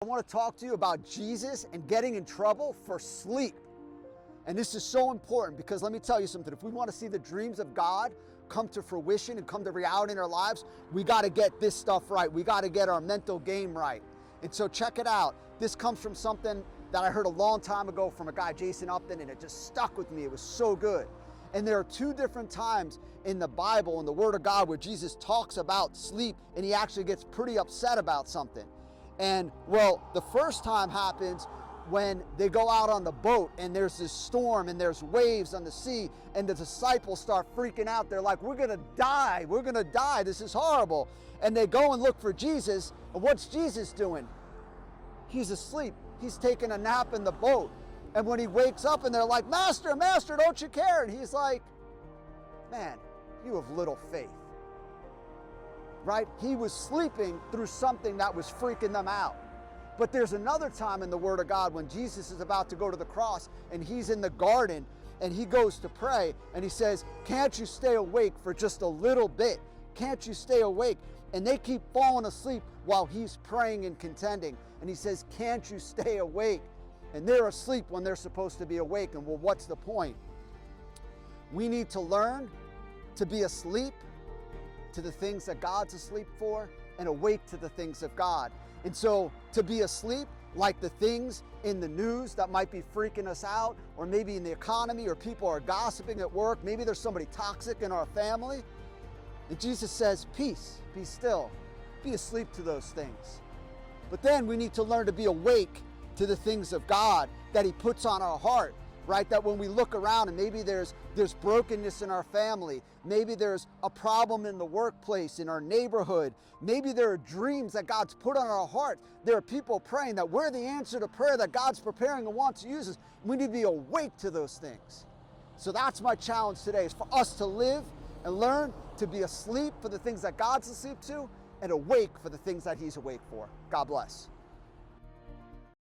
want to talk to you about Jesus and getting in trouble for sleep. And this is so important because let me tell you something. If we want to see the dreams of God come to fruition and come to reality in our lives, we got to get this stuff right. We got to get our mental game right. And so check it out. This comes from something that I heard a long time ago from a guy, Jason Upton, and it just stuck with me. It was so good. And there are two different times in the Bible, in the Word of God, where Jesus talks about sleep and he actually gets pretty upset about something. And well, the first time happens when they go out on the boat and there's this storm and there's waves on the sea and the disciples start freaking out. They're like, we're gonna die, this is horrible. And they go and look for Jesus, and what's Jesus doing? He's asleep, he's taking a nap in the boat. And when he wakes up and they're like, Master, don't you care? And he's like, man, you have little faith, right? He was sleeping through something that was freaking them out. But there's another time in the Word of God when Jesus is about to go to the cross and he's in the garden and he goes to pray and he says, can't you stay awake for just a little bit? Can't you stay awake? And they keep falling asleep while he's praying and contending. And he says, can't you stay awake? And they're asleep when they're supposed to be awake. And well, what's the point? We need to learn to be asleep to the things that God's asleep for and awake to the things of God. And so to be asleep, like the things in the news that might be freaking us out, or maybe in the economy, or people are gossiping at work, maybe there's somebody toxic in our family. And Jesus says, peace, be still, be asleep to those things. But then we need to learn to be awake to the things of God that he puts on our heart, right? That when we look around and maybe there's brokenness in our family, maybe there's a problem in the workplace, in our neighborhood, maybe there are dreams that God's put on our heart. There are people praying that we're the answer to prayer that God's preparing and wants to use us. We need to be awake to those things. So that's my challenge today, is for us to live and learn to be asleep for the things that God's asleep to and awake for the things that he's awake for. God bless.